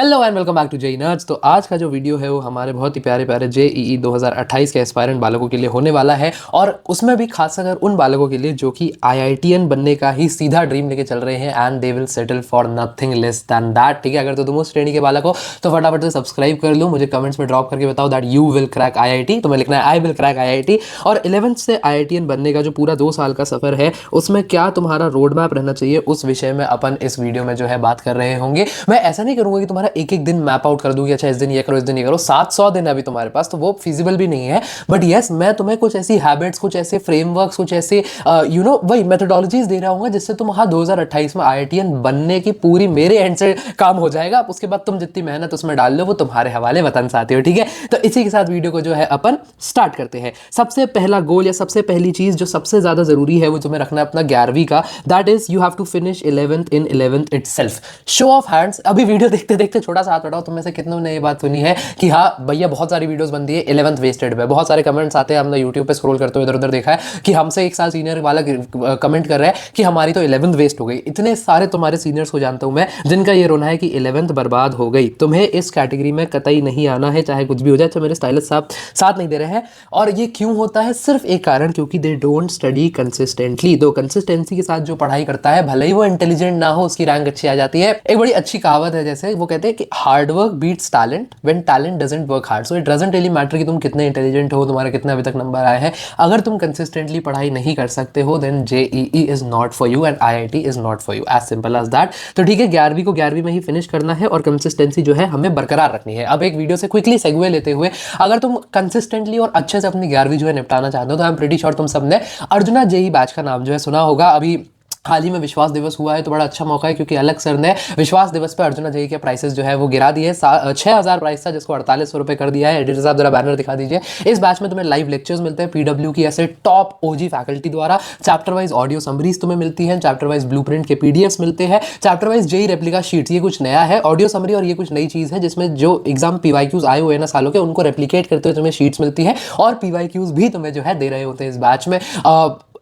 Hello and welcome back to JEE nerds. तो आज का जो वीडियो है वो हमारे बहुत ही प्यारे प्यारे जेईई 2028 के एस्पायरेंट बालकों के लिए होने वाला है, और उसमें भी खासकर उन बालकों के लिए जो कि आईआईटीएन बनने का ही सीधा ड्रीम लेके चल रहे हैं and they will settle for nothing less than that. ठीक है, अगर तो तुम उस श्रेणी के बालक हो तो फटाफट से सब्सक्राइब कर लो, मुझे कमेंट्स में ड्रॉप करके बताओ that you will crack IIT. तुम्हें लिखना है आई विल क्रैक आईआईटी। और 11th से आईआईटीएन बनने का जो पूरा 2 साल का सफर है उसमें क्या तुम्हारा रोड मैप रहना चाहिए, उस विषय में अपन इस वीडियो में जो है बात कर रहे होंगे। मैं ऐसा नहीं करूंगा कि तुम्हारा एक एक दिन मैप आउट कर दूं कि अच्छा इस दिन ये करो इस दिन ये करो। 700 दिन है अभी तुम्हारे पास, तो वो फिजिबल भी नहीं है। बट यस, मैं तुम्हें कुछ ऐसी हैबिट्स, कुछ ऐसे फ्रेमवर्क्स, कुछ ऐसे वही मेथोडोलॉजीज दे रहा हूँ जिससे तुम 2028 में आईआईटीएन बनने की पूरी मेरे एंड से काम हो जाएगा। उसके बाद तुम जितनी मेहनत उसमें डाल लो वो तुम्हारे हवाले, वतन साथी हो। ठीक है, तो इसी के साथ वीडियो को जो है अपन स्टार्ट करते हैं। सबसे पहला गोल या सबसे पहली चीज जो सबसे ज्यादा जरूरी है वो तुम्हें रखना है अपना 11वीं का। That is you have to finish 11th in 11th itself. Show of hands. अभी वीडियो देखते देखते छोटा सा हाथ बढ़ाओ, तुम में से कितनों ने ये बात सुनी है कि हाँ भैया बहुत सारी वीडियोस बनती है 11th वेस्टेड पे। बहुत सारे कमेंट्स आते हैं, हमने यूट्यूब पे स्क्रॉल करते हुए इधर उधर देखा है कि हमसे एक साल सीनियर वाला कमेंट कर रहा है कि हमारी तो 11th वेस्ट हो गई। इतने सारे तुम्हारे सीनियर्स को जानता हूं मैं जिनका ये रोना है कि 11th बर्बाद हो गई। तुम्हें इस कैटेगरी में कतई नहीं आना है, चाहे कुछ भी हो जाए। तो मेरे स्टाइलिस्ट साहब साथ नहीं दे रहे हैं, और ये क्यों होता है? सिर्फ एक कारण, क्योंकि दे डोंट स्टडी कंसिस्टेंटली। तो कंसिस्टेंसी के साथ जो पढ़ाई करता है, भले ही वो इंटेलिजेंट ना हो, उसकी रैंक अच्छी आ जाती है। एक बड़ी अच्छी कहावत है, जैसे वो कहते हैं कि hard work beats talent when talent doesn't work hard. So it doesn't really matter कि तुम कितने इंटेलिजेंट हो, तुम्हारे कितने अभी तक नंबर आए हैं। अगर तुम कंसिस्टेंटली पढ़ाई नहीं कर सकते हो then JEE is not for you and IIT is not for you, as simple as that. तो ठीक है, 11वीं को 11वीं में ही फिनिश करना है और कंसिस्टेंसी जो है हमें बरकरार रखनी है। अब एक वीडियो से क्विकली सेगवे लेते हुए, अगर तुम कंसिस्टेंटली और अच्छे से अपनी 11वीं जो है निपटाना चाहते हो तो आई एम प्रीटी श्योर तुम सबने अर्जुना जेई बैच का नाम जो है सुना होगा। अभी हाल ही में विश्वास दिवस हुआ है तो बड़ा अच्छा मौका है, क्योंकि अलग सर ने विश्वास दिवस पे अर्जुना जेई के प्राइसेस जो है वो गिरा दिए। 6000 प्राइस था जिसको 4800 रुपए कर दिया है। एडिटर साहब जरा बैनर दिखा दीजिए। इस बैच में तुम्हें लाइव लेक्चर्स मिलते हैं पीडब्ल्यू की ऐसे टॉप ओजी फैकल्टी द्वारा। चैप्टर वाइज ऑडियो समरीज तुम्हें मिलती है, चैप्टर वाइज ब्लूप्रिंट के पीडीएफ्स मिलते हैं, chapter wise JEE replica sheets. ये कुछ नया है ऑडियो समरी, और ये कुछ नई चीज है जिसमें जो एग्जाम पीवाईक्यूज आए हुए हैं ना सालों के, उनको रेप्लिकेट करते हुए तुम्हें शीट्स मिलती है, और पीवाईक्यूज भी तुम्हें जो है दे रहे होते हैं इस बैच में।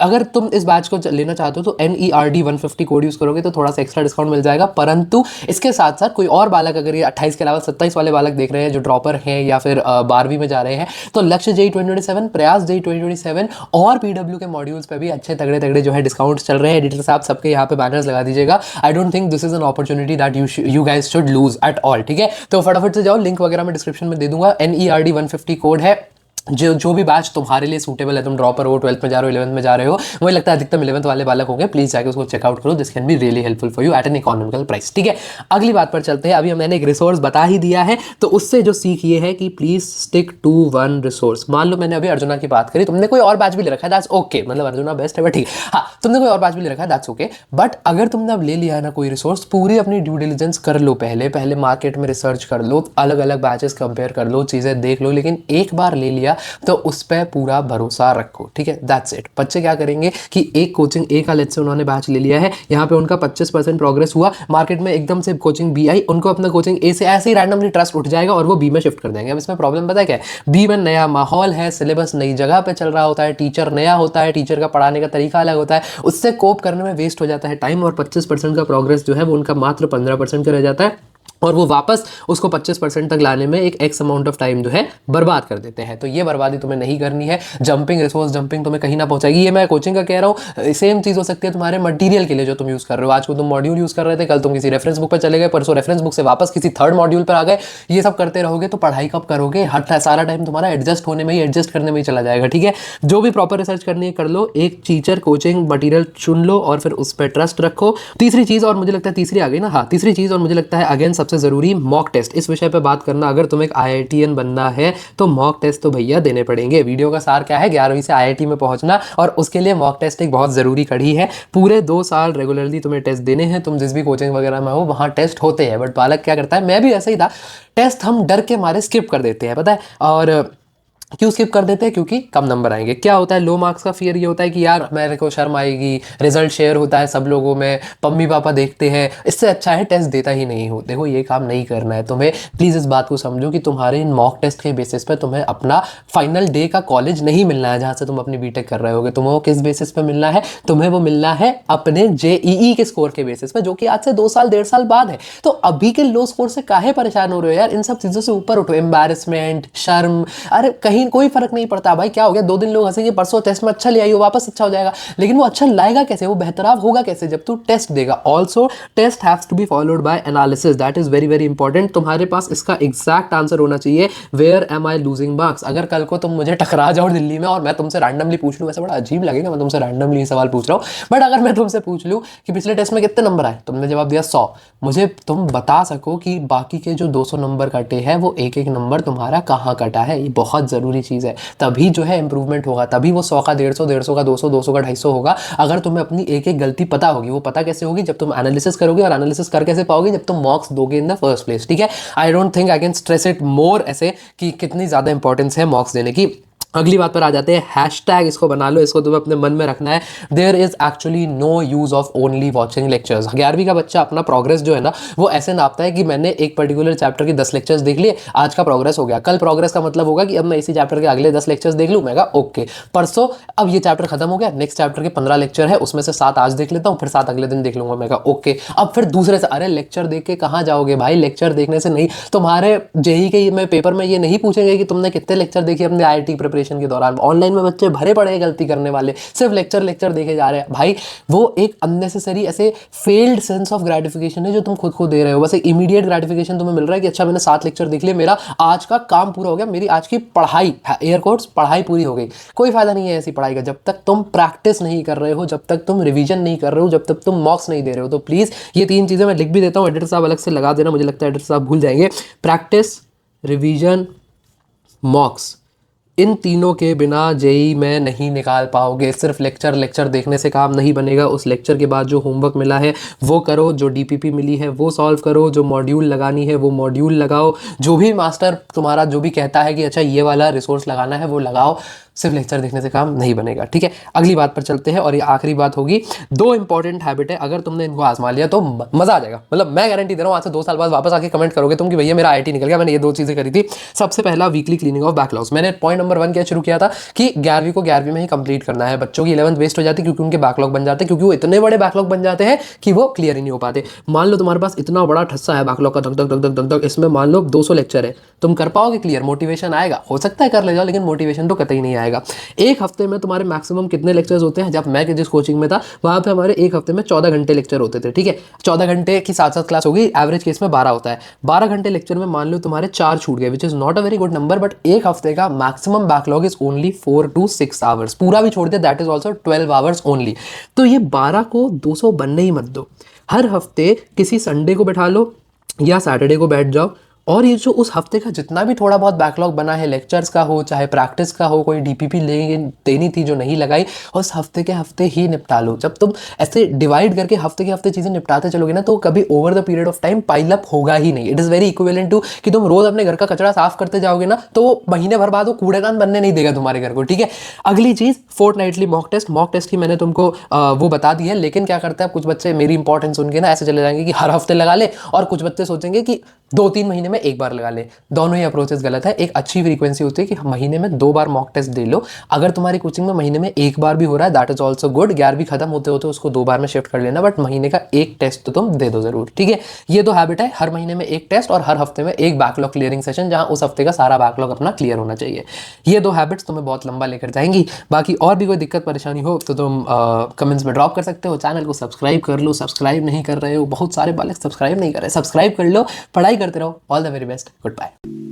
अगर तुम इस बैच को लेना चाहते हो तो NERD 150 कोड यूज करोगे तो थोड़ा सा एक्स्ट्रा डिस्काउंट मिल जाएगा। परंतु इसके साथ साथ कोई और बालक, अगर ये 28 के अलावा 27 वाले बालक देख रहे हैं जो ड्रॉपर हैं या फिर 12वीं में जा रहे हैं, तो लक्ष्य जेई 2027, प्रयास जेई 2027 और पीडब्ल्यू के मॉड्यूल्स पे भी अच्छे तगड़े तगड़े जो है डिस्काउंट्स चल रहे हैं। एडिटर साहब सबके यहाँ पे बैनर्स लगा दीजिएगा। I don't think this is an opportunity that you guys should lose at all. ठीक है, तो फटाफट से जाओ, लिंक वगैरह में डिस्क्रिप्शन में दे दूंगा। NERD 150 कोड है। जो भी बैच तुम्हारे लिए सूटेबल है, तुम ड्रॉपर हो, 12th में जा रहे हो, 11th में जा रहे हो, मुझे लगता है अधिकतम 11th वाले बालक होंगे, प्लीज जाकर उसको चेकआउट करो। This can be really helpful for you at an economical price. ठीक है, अगली बात पर चलते हैं। अभी मैंने एक रिसोर्स बता ही दिया है, तो उससे जो सीख ये है कि please stick to one resource. मान लो मैंने अभी अर्जुना की बात करी, तुमने कोई और बैच भी ले रखा है, दैट्स ओके। मतलब अर्जुना बेस्ट है बट ठीक है, हाँ तुमने कोई और बैच भी ले रखा है, दैट्स ओके। बट अगर तुमने अब ले लिया है ना कोई रिसोर्स, पूरी अपनी ड्यू डिलिजेंस कर लो। पहले मार्केट में रिसर्च कर लो, अलग अलग बैचेस कंपेयर कर लो, चीजें देख लो, लेकिन एक बार ले लिया तो उस पर पूरा भरोसा रखो। ठीक है, दैट्स इट। बच्चे क्या करेंगे कि एक कोचिंग ए का लेट से उन्होंने बैच ले लिया है, यहाँ पे उनका 25% प्रोग्रेस हुआ, मार्केट में एकदम से कोचिंग बी आई, उनको अपना कोचिंग ए से ऐसे ही रैंडमली ट्रस्ट उठ जाएगा और वो बी में शिफ्ट कर देंगे। अब इसमें प्रॉब्लम पता है क्या है? बी में नया माहौल है, सिलेबस नई जगह पे चल रहा होता है, टीचर नया होता है, टीचर का पढ़ाने का तरीका अलग होता है, उससे कोप करने में वेस्ट हो जाता है टाइम, और 25% का प्रोग्रेस जो है वो उनका मात्र 15% का रह जाता है, और वो वापस उसको 25% तक लाने में एक एक्स अमाउंट ऑफ टाइम जो है बर्बाद कर देते हैं। तो ये बर्बादी तुम्हें नहीं करनी है। जंपिंग, रिसोर्स जंपिंग तुम्हें कहीं ना पहुंचाएगी। ये मैं कोचिंग का कह रहा हूँ, सेम चीज़ हो सकती है तुम्हारे मटेरियल के लिए जो तुम यूज़ कर रहे हो। आज को तुम मॉड्यूल यूज़ कर रहे थे, कल तुम किसी रेफरेंस बुक पर चले गए, परसों रेफरेंस बुक से वापस किसी थर्ड मॉड्यूल पर आ गए। ये सब करते रहोगे तो पढ़ाई कब करोगे? सारा टाइम तुम्हारा एडजस्ट होने में ही, एडजस्ट करने में ही चला जाएगा। ठीक है, जो भी प्रॉपर रिसर्च करनी है कर लो, एक टीचर कोचिंग मटीरियल चुन लो और फिर उस पर ट्रस्ट रखो। तीसरी चीज़, और मुझे लगता है तीसरी आ गई ना, हाँ तीसरी चीज़, और मुझे लगता है अगेन सबसे ज़रूरी, मॉक टेस्ट। इस विषय पे बात करना, अगर तुम्हें एक आईआईटीएन बनना है तो मॉक टेस्ट तो भैया देने पड़ेंगे। वीडियो का सार क्या है? 11वीं से आईआईटी में पहुंचना, और उसके लिए मॉक टेस्ट एक बहुत जरूरी कड़ी है। पूरे 2 साल रेगुलरली तुम्हें टेस्ट देने हैं। तुम जिस भी कोचिंग वगैरह में हो वहां टेस्ट होते हैं, बट बालक क्या करता है, मैं भी ऐसे ही था, टेस्ट हम डर के मारे स्किप कर देते हैं, पता है। और क्यों स्किप कर देते हैं? क्योंकि कम नंबर आएंगे। क्या होता है लो मार्क्स का फियर? ये होता है कि यार मेरे को शर्म आएगी, रिजल्ट शेयर होता है सब लोगों में, मम्मी पापा देखते हैं, इससे अच्छा है टेस्ट देता ही नहीं हो। देखो ये काम नहीं करना है तुम्हें, प्लीज़ इस बात को समझो कि तुम्हारे इन मॉक टेस्ट के बेसिस पे तुम्हें अपना फाइनल डे का कॉलेज नहीं मिलना है जहाँ से तुम अपनी बीटेक कर रहे होगे। तुम्हें वो किस बेसिस पे मिलना है? तुम्हें वो मिलना है अपने जेईई के स्कोर के बेसिस पे, जो कि आज से 2 साल 1.5 साल बाद है। तो अभी के लो स्कोर से काहे परेशान हो रहे हो यार? इन सब चीज़ों से ऊपर उठो। एम्बैरेसमेंट, शर्म, अरे कहीं कोई फर्क नहीं पड़ता भाई। क्या हो गया? 2 दिन लोग हंसेंगे, परसों टेस्ट में अच्छा ले आई हो, वापस अच्छा हो जाएगा। लेकिन वो अच्छा लाएगा कैसे? वो बेहतराव होगा कैसे? जब तू टेस्ट देगा। Also test haves to be followed by analysis, that is very very important. तुम्हारे पास इसका एग्जैक्ट आंसर होना चाहिए, where am I losing marks. अगर कल को तुम मुझे टकरा जाओ दिल्ली में और मैं तुमसे रैंडमली पूछ लूँ, ऐसा बड़ा अजीब लगेगा मैं तुमसे रैंडमली सवाल पूछ रहा हूँ, बट अगर मैं तुमसे पूछ लूँ कि पिछले टेस्ट में कितने नंबर आए, तुमने जवाब दिया 100, मुझे तुम बता सको कि बाकी के जो 200 नंबर कटे हैं वो एक एक नंबर तुम्हारा कहाँ कटा है, ये बहुत ज़रूरी चीज़ है। तभी जो है इंप्रूवमेंट होगा, तभी वो 100 का 150, 150 का 200, 200 का 250 होगा। अगर तुम्हें अपनी एक एक गलती पता होगी, वो पता कैसे होगी? जब तुम एनालिसिस करोगे, और एनालिसिस कर कैसे पाओगे? जब तुम मॉक्स दोगे इन द फर्स्ट प्लेस। ठीक है, I don't think I can stress it more ऐसे कि कितनी ज़्यादा इंपॉर्टेंस है मॉक्स देने की। अगली बात पर आ जाते हैं, हैशटैग इसको बना लो, इसको तुम्हें अपने मन में रखना है। There is actually no use of only watching lectures. 11वीं का बच्चा अपना प्रोग्रेस जो है ना वो ऐसे नापता है कि मैंने एक पर्टिकुलर चैप्टर के 10 लेक्चर्स देख लिए, आज का प्रोग्रेस हो गया। कल प्रोग्रेस का मतलब होगा कि अब मैं इसी चैप्टर के अगले 10 लेक्चर्स देख लूँ, मैं कहा ओके। परसों अब ये चैप्टर खत्म हो गया, नेक्स्ट चैप्टर के 15 लेक्चर है, उसमें से 7 आज देख लेता हूँ, फिर 7 अगले दिन देख लूंगा, मैं कहा ओके। अब फिर दूसरे से, अरे लेक्चर देख के कहाँ जाओगे भाई? लेक्चर देखने से नहीं, तुम्हारे जेई के में पेपर में ये नहीं पूछेंगे कि तुमने कितने लेक्चर देखे अपने आईआईटी प्रिपरेशन के दौरान। ऑनलाइन में बच्चे भरे पड़े हैं गलती करने वाले, सिर्फ लेक्चर देखे जा रहे हैं भाई। वो एक अननेसेसरी ऐसे फेल्ड सेंस ऑफ ग्रेटिफिकेशन है जो तुम खुद को दे रहे हो। बस एक इमीडिएट ग्रेटिफिकेशन तुम्हें मिल रहा है कि अच्छा मैंने 7 लेक्चर देख लिए, मेरा आज का काम पूरा हो गया, मेरी आज की पढ़ाई, एयर कोट्स पढ़ाई पूरी हो गई। कोई फायदा नहीं है ऐसी पढ़ाई का जब तक तुम प्रैक्टिस नहीं कर रहे हो, जब तक तुम रिवीजन नहीं कर रहे हो, जब तक तुम मॉक्स नहीं दे रहे हो। तो प्लीज़ ये 3 चीज़ें मैं लिख भी देता हूँ, एडिटर साहब अलग से लगा देना, मुझे लगता है एडिटर साहब भूल जाएंगे। प्रैक्टिस, रिवीजन, मॉक्स, इन तीनों के बिना जेई में नहीं निकाल पाओगे। सिर्फ लेक्चर देखने से काम नहीं बनेगा। उस लेक्चर के बाद जो होमवर्क मिला है वो करो, जो डीपीपी मिली है वो सॉल्व करो, जो मॉड्यूल लगानी है वो मॉड्यूल लगाओ, जो भी मास्टर तुम्हारा जो भी कहता है कि अच्छा ये वाला रिसोर्स लगाना है वो लगाओ। सिर्फ लेक्चर देखने से काम नहीं बनेगा। ठीक है, अगली बात पर चलते हैं और ये आखिरी बात होगी। 2 इंपॉर्टेंट हैबिट है, अगर तुमने इनको आजमा लिया तो मजा आ जाएगा। मतलब मैं गारंटी दे रहा हूँ, आज से 2 साल बाद वापस आके कमेंट करोगे तुम कि भैया मेरा आईआईटी निकल गया, मैंने ये 2 चीजें करी थी। सबसे पहला, वीकली क्लीनिंग ऑफ बैकलॉग्स। मैंने पॉइंट नंबर 1 क्या शुरू किया था कि 11वीं को 11वीं में ही कंप्लीट करना है। बच्चों की 11th वेस्ट हो जाती है क्योंकि उनके बैकलॉग बन जाते हैं, क्योंकि वो इतने बड़े बैकलॉग बन जाते हैं कि वो क्लियर ही नहीं हो पाते। मान लो तुम्हारे पास इतना बड़ा ठस्सा है बैकलॉग का, धक धक धक धक धक, इसमें मान लो 200 लेक्चर है, तुम कर पाओगे क्लियर? मोटिवेशन आएगा? हो सकता है कर ले जाओ, लेकिन मोटिवेशन तो कतई नहीं आएगा। एक हफ्ते में तुम्हारे मैक्सिमम कितने लेक्चर्स होते हैं? जब मैं जिस कोचिंग में था वहाँ पे हमारे एक हफ्ते में 14 घंटे लेक्चर होते थे। ठीक है, 14 घंटे की 7-7 क्लास होगी, एवरेज केस में 12 होता है। 12 घंटे लेक्चर में मान लो तुम्हारे 4 छूट गए, which is not a very good number, but एक हफ्ते का maximum backlog is only 4 to 6 hours. पूरा भी छोड़ दे, that is also 12 hours only. तो ये 12 को 200 बनने ही मत दो। हर हफ्ते किसी संडे को बैठा लो या सैटरडे को बैठ जाओ, और ये जो उस हफ्ते का जितना भी थोड़ा बहुत बैकलॉग बना है, लेक्चर्स का हो चाहे प्रैक्टिस का हो, कोई डीपीपी देनी थी जो नहीं लगाई, उस हफ्ते के हफ्ते ही निपटा लो। जब तुम ऐसे डिवाइड करके हफ्ते के हफ्ते चीज़ें निपटाते चलोगे ना, तो कभी over the period of time pile up होगा ही नहीं। It is very equivalent to कि तुम रोज अपने घर का कचरा साफ करते जाओगे ना, तो वो महीने भर बाद वो कूड़ेदान बनने नहीं देगा तुम्हारे घर को। ठीक है, अगली चीज़, fortnightly mock test. Mock test की मैंने तुमको वो बता दी है, लेकिन क्या करता है कुछ बच्चे मेरी इंपॉर्टेंस सुन के ना ऐसे चले जाएंगे कि हर हफ्ते लगा ले, और कुछ बच्चे सोचेंगे कि 2-3 महीने में एक बार लगा ले। दोनों ही अप्रोचेस गलत है। एक अच्छी फ्रीक्वेंसी होती है कि महीने में 2 बार मॉक टेस्ट दे लो। अगर तुम्हारी कोचिंग में महीने में 1 बार भी हो रहा है, दैट इज ऑल्सो गुड। 11वीं खत्म होते होते उसको 2 बार में शिफ्ट कर लेना, बट महीने का 1 टेस्ट तो तुम दे दो जरूर। ठीक है, ये 2 हैबिट है, हर महीने में 1 टेस्ट और हर हफ्ते में 1 बैकलॉग क्लियरिंग सेशन, जहां उस हफ्ते का सारा बैकलॉग अपना क्लियर होना चाहिए। ये 2 हैबिट्स तुम्हें बहुत लंबा लेकर जाएंगी। बाकी और भी कोई दिक्कत परेशानी हो तो तुम कमेंट्स में ड्रॉप कर सकते हो। चैनल को सब्सक्राइब कर लो, सब्सक्राइब नहीं कर रहे हो, बहुत सारे बालक सब्सक्राइब नहीं कर रहे, सब्सक्राइब कर लो, पढ़ाई करते रहो। All the very best, good bye.